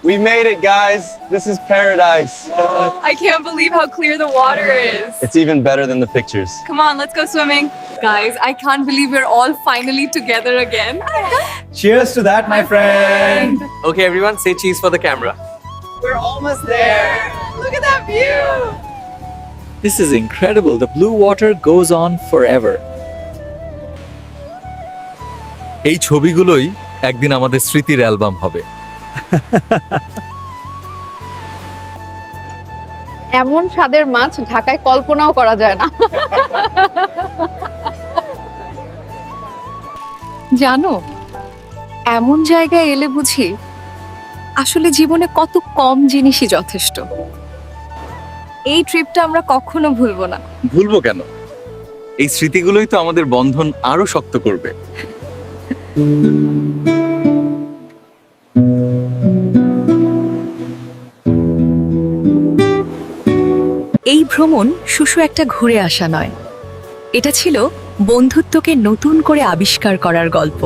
We made it, guys. This is paradise. I can't believe how clear the water is. It's even better than the pictures. Come on, let's go swimming. Guys, I can't believe we're all finally together again. Cheers to that, my friend. Okay, everyone, say cheese for the camera. We're almost there. Look at that view. This is incredible. The blue water goes on forever. এই ছবিগুলোই একদিন আমাদের স্মৃতির album হবে। এমন স্বাদের মাছ ঢাকায় কল্পনাও করা যায় না। জানো, এমন জায়গায় এলে বুঝি আসলে জীবনে কত কম জিনিসই যথেষ্ট। এই ট্রিপটা আমরা কখনো ভুলবো না। ভুলবো কেন? এই স্মৃতিগুলোই তো আমাদের বন্ধন আরো শক্ত করবে। এই ভ্রমণ শুধু একটা ঘুরে আসা নয়, এটা ছিল বন্ধুত্বকে নতুন করে আবিষ্কার করার গল্প।